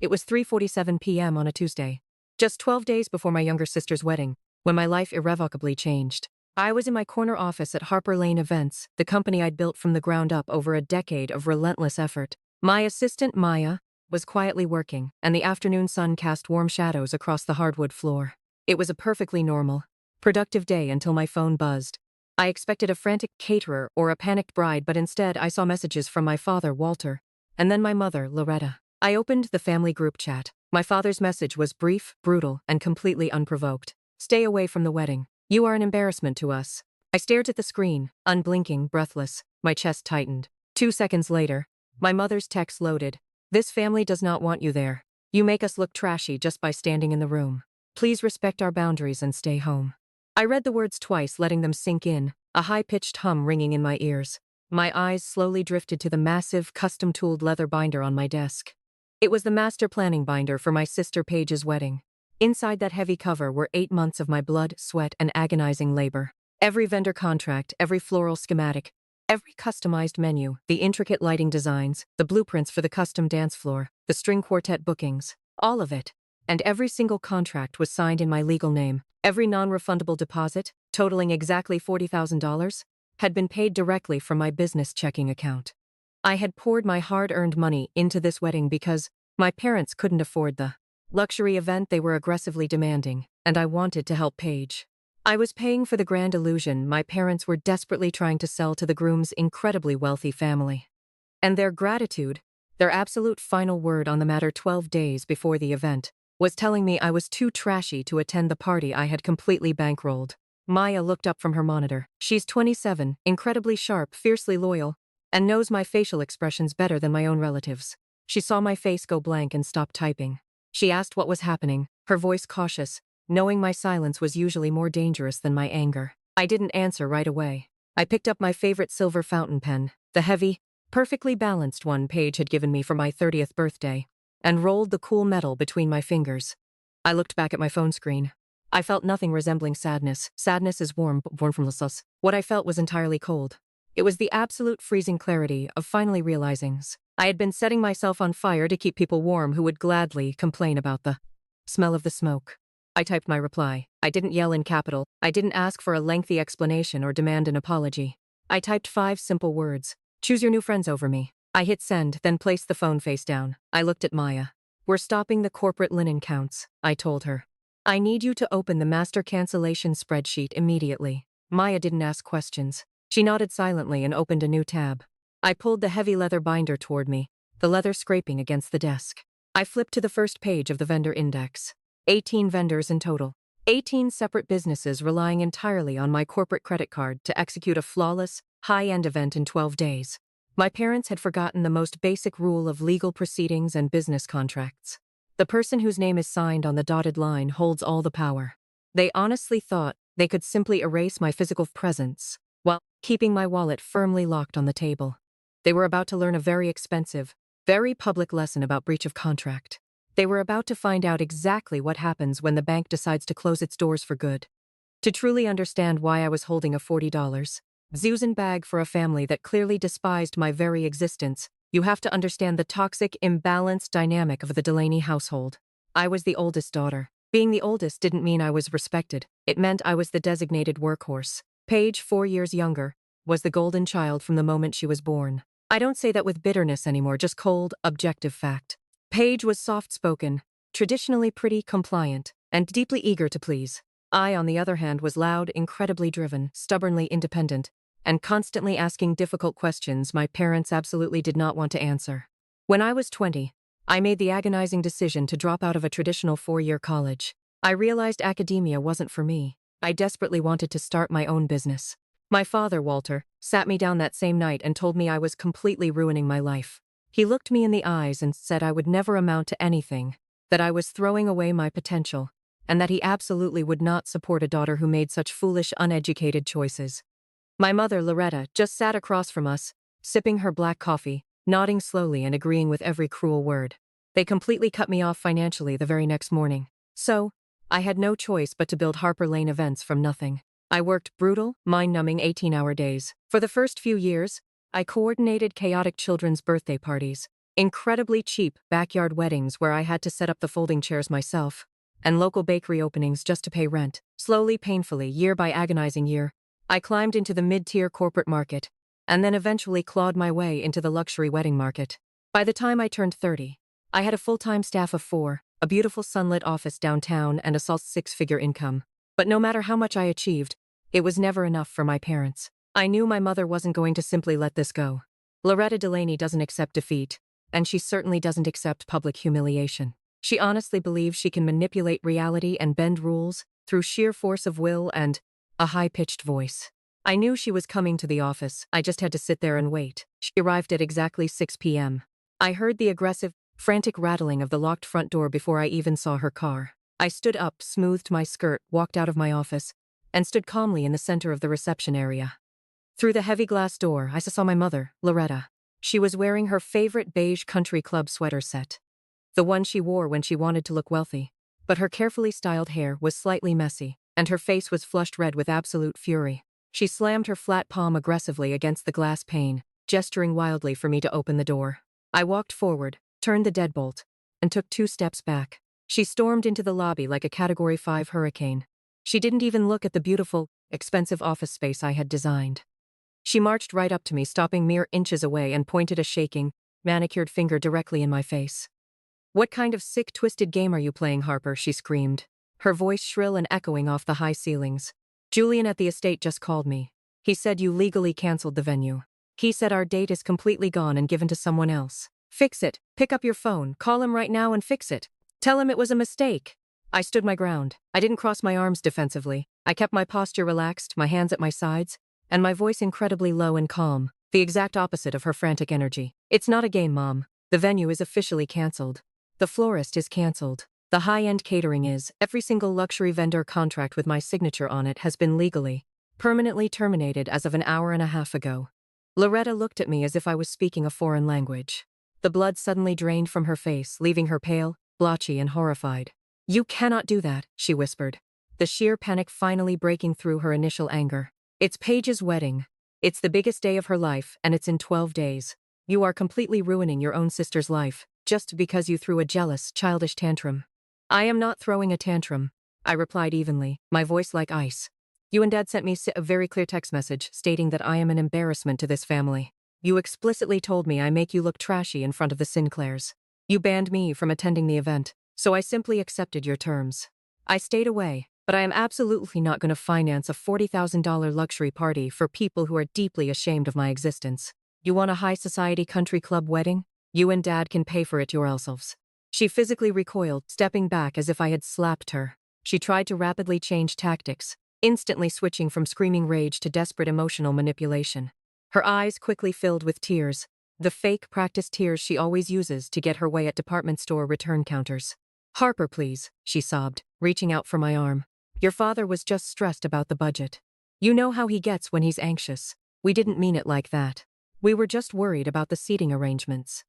It was 3:47 p.m. on a Tuesday, just 12 days before my younger sister's wedding, when my life irrevocably changed. I was in my corner office at Harper Lane Events, the company I'd built from the ground up over a decade of relentless effort. My assistant, Maya, was quietly working, and the afternoon sun cast warm shadows across the hardwood floor. It was a perfectly normal, productive day until my phone buzzed. I expected a frantic caterer or a panicked bride, but instead I saw messages from my father, Walter, and then my mother, Loretta. I opened the family group chat. My father's message was brief, brutal, and completely unprovoked. "Stay away from the wedding. You are an embarrassment to us." I stared at the screen, unblinking, breathless. My chest tightened. 2 seconds later, my mother's text loaded. "This family does not want you there. You make us look trashy just by standing in the room. Please respect our boundaries and stay home." I read the words twice, letting them sink in, a high-pitched hum ringing in my ears. My eyes slowly drifted to the massive, custom-tooled leather binder on my desk. It was the master planning binder for my sister Paige's wedding. Inside that heavy cover were 8 months of my blood, sweat, and agonizing labor. Every vendor contract, every floral schematic, every customized menu, the intricate lighting designs, the blueprints for the custom dance floor, the string quartet bookings, all of it. And every single contract was signed in my legal name. Every non-refundable deposit, totaling exactly $40,000, had been paid directly from my business checking account. I had poured my hard-earned money into this wedding because my parents couldn't afford the luxury event they were aggressively demanding, and I wanted to help Paige. I was paying for the grand illusion my parents were desperately trying to sell to the groom's incredibly wealthy family. And their gratitude, their absolute final word on the matter 12 days before the event, was telling me I was too trashy to attend the party I had completely bankrolled. Maya looked up from her monitor. She's 27, incredibly sharp, fiercely loyal, and knows my facial expressions better than my own relatives. She saw my face go blank and stopped typing. She asked what was happening, her voice cautious, knowing my silence was usually more dangerous than my anger. I didn't answer right away. I picked up my favorite silver fountain pen, the heavy, perfectly balanced one Paige had given me for my 30th birthday, and rolled the cool metal between my fingers. I looked back at my phone screen. I felt nothing resembling sadness. Sadness is warm, but born from the sus. What I felt was entirely cold. It was the absolute freezing clarity of finally realizing I had been setting myself on fire to keep people warm who would gladly complain about the smell of the smoke. I typed my reply. I didn't yell in capital. I didn't ask for a lengthy explanation or demand an apology. I typed 5 simple words. "Choose your new friends over me." I hit send, then placed the phone face down. I looked at Maya. "We're stopping the corporate linen counts," I told her. "I need you to open the master cancellation spreadsheet immediately." Maya didn't ask questions. She nodded silently and opened a new tab. I pulled the heavy leather binder toward me, the leather scraping against the desk. I flipped to the first page of the vendor index. 18 vendors in total. 18 separate businesses relying entirely on my corporate credit card to execute a flawless, high-end event in 12 days. My parents had forgotten the most basic rule of legal proceedings and business contracts. The person whose name is signed on the dotted line holds all the power. They honestly thought they could simply erase my physical presence while keeping my wallet firmly locked on the table. They were about to learn a very expensive, very public lesson about breach of contract. They were about to find out exactly what happens when the bank decides to close its doors for good. To truly understand why I was holding a $40 Zusen bag for a family that clearly despised my very existence, you have to understand the toxic, imbalanced dynamic of the Delaney household. I was the oldest daughter. Being the oldest didn't mean I was respected. It meant I was the designated workhorse. Paige, 4 years younger, was the golden child from the moment she was born. I don't say that with bitterness anymore, just cold, objective fact. Paige was soft-spoken, traditionally pretty, compliant, and deeply eager to please. I, on the other hand, was loud, incredibly driven, stubbornly independent, and constantly asking difficult questions my parents absolutely did not want to answer. When I was 20, I made the agonizing decision to drop out of a traditional 4-year college. I realized academia wasn't for me. I desperately wanted to start my own business. My father, Walter, sat me down that same night and told me I was completely ruining my life. He looked me in the eyes and said I would never amount to anything, that I was throwing away my potential, and that he absolutely would not support a daughter who made such foolish, uneducated choices. My mother, Loretta, just sat across from us, sipping her black coffee, nodding slowly and agreeing with every cruel word. They completely cut me off financially the very next morning. So, I had no choice but to build Harper Lane Events from nothing. I worked brutal, mind-numbing 18-hour days. For the first few years, I coordinated chaotic children's birthday parties, Incredibly cheap backyard weddings where I had to set up the folding chairs myself, and local bakery openings just to pay rent. Slowly, painfully, year by agonizing year, I climbed into the mid-tier corporate market, and then eventually clawed my way into the luxury wedding market. By the time I turned 30, I had a full-time staff of 4, a beautiful sunlit office downtown, and a solid 6-figure income. But no matter how much I achieved, it was never enough for my parents. I knew my mother wasn't going to simply let this go. Loretta Delaney doesn't accept defeat, and she certainly doesn't accept public humiliation. She honestly believes she can manipulate reality and bend rules through sheer force of will and a high-pitched voice. I knew she was coming to the office. I just had to sit there and wait. She arrived at exactly 6 p.m. I heard the aggressive, frantic rattling of the locked front door before I even saw her car. I stood up, smoothed my skirt, walked out of my office, and stood calmly in the center of the reception area. Through the heavy glass door, I saw my mother, Loretta. She was wearing her favorite beige country club sweater set, the one she wore when she wanted to look wealthy. But her carefully styled hair was slightly messy, and her face was flushed red with absolute fury. She slammed her flat palm aggressively against the glass pane, gesturing wildly for me to open the door. I walked forward, turned the deadbolt, and took 2 steps back. She stormed into the lobby like a Category 5 hurricane. She didn't even look at the beautiful, expensive office space I had designed. She marched right up to me, stopping mere inches away, and pointed a shaking, manicured finger directly in my face. "What kind of sick, twisted game are you playing, Harper?" she screamed, her voice shrill and echoing off the high ceilings. "Julian at the estate just called me. He said you legally canceled the venue. He said our date is completely gone and given to someone else. Fix it. Pick up your phone, call him right now and fix it. Tell him it was a mistake." I stood my ground. I didn't cross my arms defensively. I kept my posture relaxed, my hands at my sides, and my voice incredibly low and calm, the exact opposite of her frantic energy. "It's not a game, Mom. The venue is officially canceled. The florist is canceled. The high-end catering is. Every single luxury vendor contract with my signature on it has been legally, permanently terminated as of an hour and a half ago." Loretta looked at me as if I was speaking a foreign language. The blood suddenly drained from her face, leaving her pale, blotchy, and horrified. "You cannot do that," she whispered, the sheer panic finally breaking through her initial anger. "It's Paige's wedding. It's the biggest day of her life, and it's in 12 days. You are completely ruining your own sister's life, just because you threw a jealous, childish tantrum." "I am not throwing a tantrum," I replied evenly, my voice like ice. "You and Dad sent me a very clear text message stating that I am an embarrassment to this family. You explicitly told me I make you look trashy in front of the Sinclairs. You banned me from attending the event, so I simply accepted your terms. I stayed away, but I am absolutely not going to finance a $40,000 luxury party for people who are deeply ashamed of my existence. You want a high society country club wedding? You and Dad can pay for it yourselves." She physically recoiled, stepping back as if I had slapped her. She tried to rapidly change tactics, instantly switching from screaming rage to desperate emotional manipulation. Her eyes quickly filled with tears, the fake practice tears she always uses to get her way at department store return counters. "Harper, please," she sobbed, reaching out for my arm. "Your father was just stressed about the budget. You know how he gets when he's anxious. We didn't mean it like that. We were just worried about the seating arrangements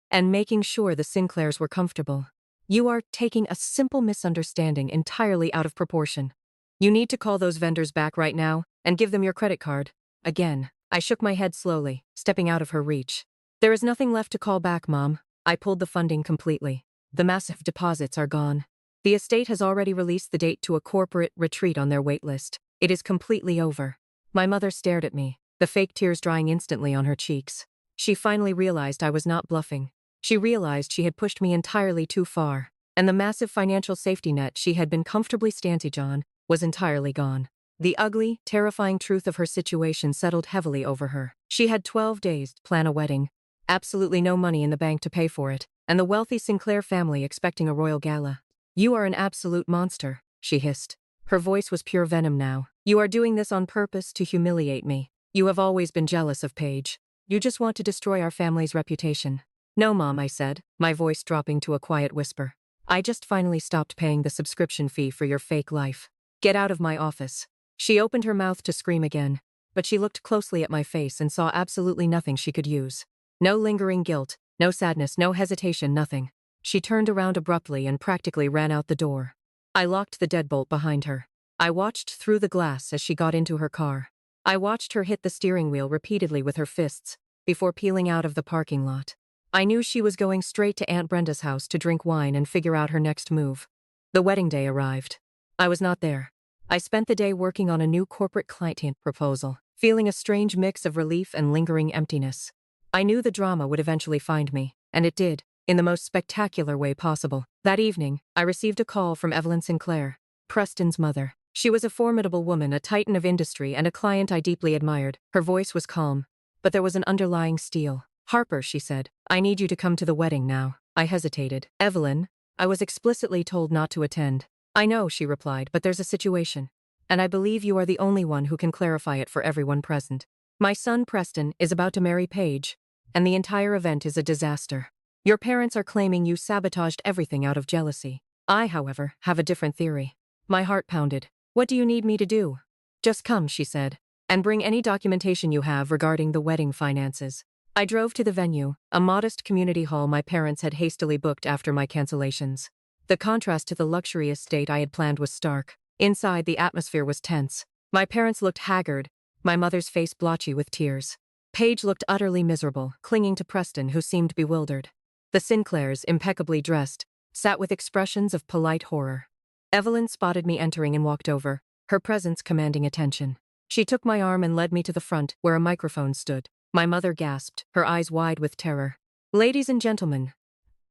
and making sure the Sinclairs were comfortable. You are taking a simple misunderstanding entirely out of proportion. You need to call those vendors back right now and give them your credit card." Again, I shook my head slowly, stepping out of her reach. "There is nothing left to call back, Mom. I pulled the funding completely. The massive deposits are gone. The estate has already released the date to a corporate retreat on their wait list. It is completely over." My mother stared at me, the fake tears drying instantly on her cheeks. She finally realized I was not bluffing. She realized she had pushed me entirely too far, and the massive financial safety net she had been comfortably standing on was entirely gone. The ugly, terrifying truth of her situation settled heavily over her. She had 12 days to plan a wedding, absolutely no money in the bank to pay for it, and the wealthy Sinclair family expecting a royal gala. "You are an absolute monster," she hissed. Her voice was pure venom now. "You are doing this on purpose to humiliate me. You have always been jealous of Paige. You just want to destroy our family's reputation." "No, Mom," I said, my voice dropping to a quiet whisper. "I just finally stopped paying the subscription fee for your fake life. Get out of my office." She opened her mouth to scream again, but she looked closely at my face and saw absolutely nothing she could use. No lingering guilt, no sadness, no hesitation, nothing. She turned around abruptly and practically ran out the door. I locked the deadbolt behind her. I watched through the glass as she got into her car. I watched her hit the steering wheel repeatedly with her fists before peeling out of the parking lot. I knew she was going straight to Aunt Brenda's house to drink wine and figure out her next move. The wedding day arrived. I was not there. I spent the day working on a new corporate client proposal, feeling a strange mix of relief and lingering emptiness. I knew the drama would eventually find me, and it did, in the most spectacular way possible. That evening, I received a call from Evelyn Sinclair, Preston's mother. She was a formidable woman, a titan of industry, and a client I deeply admired. Her voice was calm, but there was an underlying steel. "Harper," she said, "I need you to come to the wedding now." I hesitated. "Evelyn, I was explicitly told not to attend." "I know," she replied, "but there's a situation. And I believe you are the only one who can clarify it for everyone present. My son Preston is about to marry Paige, and the entire event is a disaster. Your parents are claiming you sabotaged everything out of jealousy. I, however, have a different theory." My heart pounded. "What do you need me to do?" "Just come," she said, "and bring any documentation you have regarding the wedding finances." I drove to the venue, a modest community hall my parents had hastily booked after my cancellations. The contrast to the luxury estate I had planned was stark. Inside, the atmosphere was tense. My parents looked haggard, my mother's face blotchy with tears. Paige looked utterly miserable, clinging to Preston, who seemed bewildered. The Sinclairs, impeccably dressed, sat with expressions of polite horror. Evelyn spotted me entering and walked over, her presence commanding attention. She took my arm and led me to the front, where a microphone stood. My mother gasped, her eyes wide with terror. "Ladies and gentlemen,"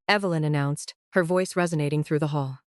Evelyn announced, her voice resonating through the hall.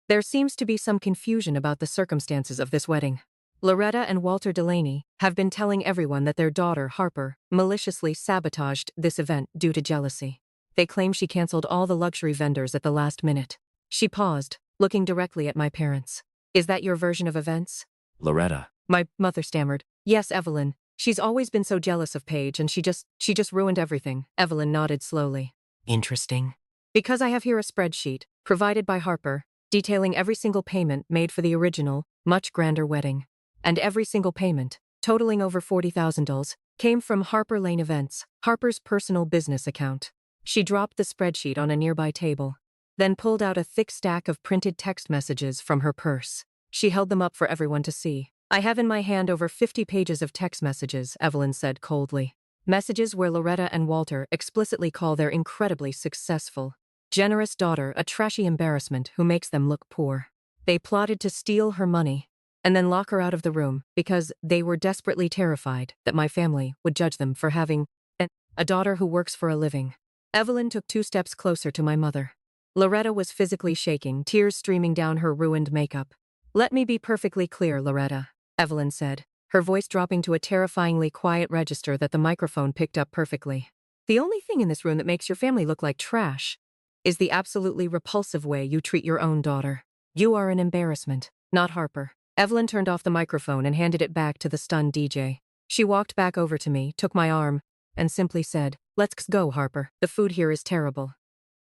"There seems to be some confusion about the circumstances of this wedding. Loretta and Walter Delaney have been telling everyone that their daughter, Harper, maliciously sabotaged this event due to jealousy. They claim she canceled all the luxury vendors at the last minute." She paused, looking directly at my parents. "Is that your version of events?" Loretta. My mother stammered. "Yes, Evelyn. She's always been so jealous of Paige, and she just ruined everything." Evelyn nodded slowly. "Interesting. Because I have here a spreadsheet, provided by Harper, detailing every single payment made for the original, much grander wedding. And every single payment, totaling over $40,000, came from Harper Lane Events, Harper's personal business account." She dropped the spreadsheet on a nearby table, then pulled out a thick stack of printed text messages from her purse. She held them up for everyone to see. "I have in my hand over 50 pages of text messages," Evelyn said coldly. "Messages where Loretta and Walter explicitly call their incredibly successful, generous daughter a trashy embarrassment who makes them look poor. They plotted to steal her money and then lock her out of the room because they were desperately terrified that my family would judge them for having a daughter who works for a living." Evelyn took 2 steps closer to my mother. Loretta was physically shaking, tears streaming down her ruined makeup. "Let me be perfectly clear, Loretta," Evelyn said, her voice dropping to a terrifyingly quiet register that the microphone picked up perfectly. "The only thing in this room that makes your family look like trash is the absolutely repulsive way you treat your own daughter. You are an embarrassment, not Harper." Evelyn turned off the microphone and handed it back to the stunned DJ. She walked back over to me, took my arm, and simply said, "Let's go, Harper. The food here is terrible."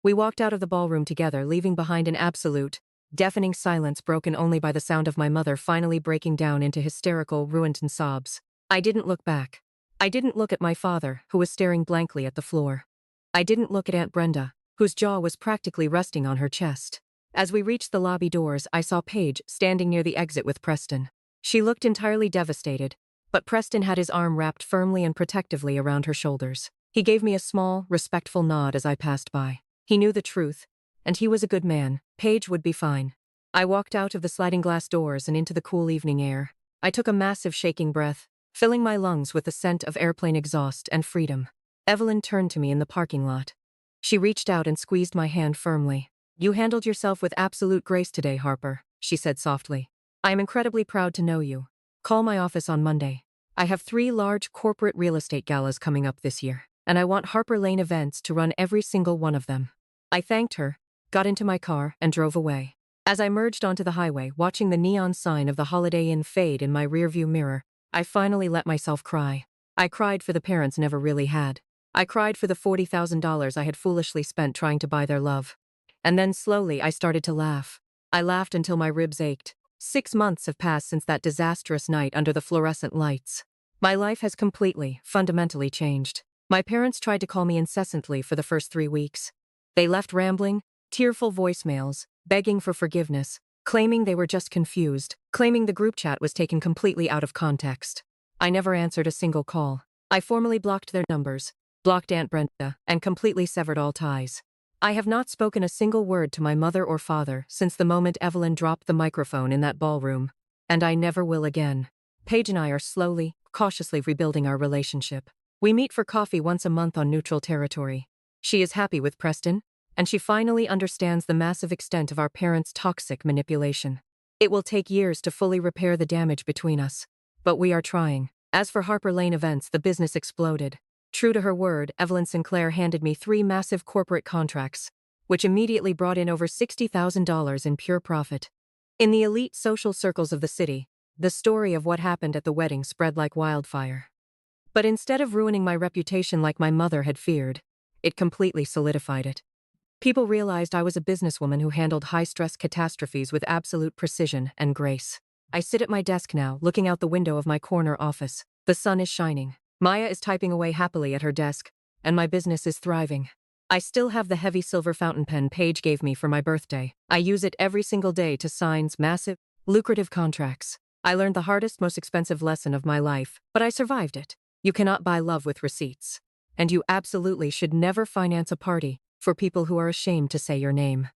We walked out of the ballroom together, leaving behind an absolute, deafening silence broken only by the sound of my mother finally breaking down into hysterical, ruined sobs. I didn't look back. I didn't look at my father, who was staring blankly at the floor. I didn't look at Aunt Brenda, whose jaw was practically resting on her chest. As we reached the lobby doors, I saw Paige standing near the exit with Preston. She looked entirely devastated, but Preston had his arm wrapped firmly and protectively around her shoulders. He gave me a small, respectful nod as I passed by. He knew the truth, and he was a good man. Paige would be fine. I walked out of the sliding glass doors and into the cool evening air. I took a massive shaking breath, filling my lungs with the scent of airplane exhaust and freedom. Evelyn turned to me in the parking lot. She reached out and squeezed my hand firmly. "You handled yourself with absolute grace today, Harper," she said softly. "I am incredibly proud to know you. Call my office on Monday. I have 3 large corporate real estate galas coming up this year, and I want Harper Lane Events to run every single one of them." I thanked her, got into my car, and drove away. As I merged onto the highway, watching the neon sign of the Holiday Inn fade in my rearview mirror, I finally let myself cry. I cried for the parents never really had. I cried for the $40,000 I had foolishly spent trying to buy their love. And then slowly I started to laugh. I laughed until my ribs ached. 6 months have passed since that disastrous night under the fluorescent lights. My life has completely, fundamentally changed. My parents tried to call me incessantly for the first 3 weeks. They left rambling, tearful voicemails, begging for forgiveness, claiming they were just confused, claiming the group chat was taken completely out of context. I never answered a single call. I formally blocked their numbers, blocked Aunt Brenda, and completely severed all ties. I have not spoken a single word to my mother or father since the moment Evelyn dropped the microphone in that ballroom, and I never will again. Paige and I are slowly, cautiously rebuilding our relationship. We meet for coffee once a month on neutral territory. She is happy with Preston, and she finally understands the massive extent of our parents' toxic manipulation. It will take years to fully repair the damage between us, but we are trying. As for Harper Lane events, the business exploded. True to her word, Evelyn Sinclair handed me 3 massive corporate contracts, which immediately brought in over $60,000 in pure profit. In the elite social circles of the city, the story of what happened at the wedding spread like wildfire. But instead of ruining my reputation like my mother had feared, it completely solidified it. People realized I was a businesswoman who handled high-stress catastrophes with absolute precision and grace. I sit at my desk now, looking out the window of my corner office. The sun is shining. Maya is typing away happily at her desk, and my business is thriving. I still have the heavy silver fountain pen Paige gave me for my birthday. I use it every single day to sign massive, lucrative contracts. I learned the hardest, most expensive lesson of my life, but I survived it. You cannot buy love with receipts. And you absolutely should never finance a party for people who are ashamed to say your name.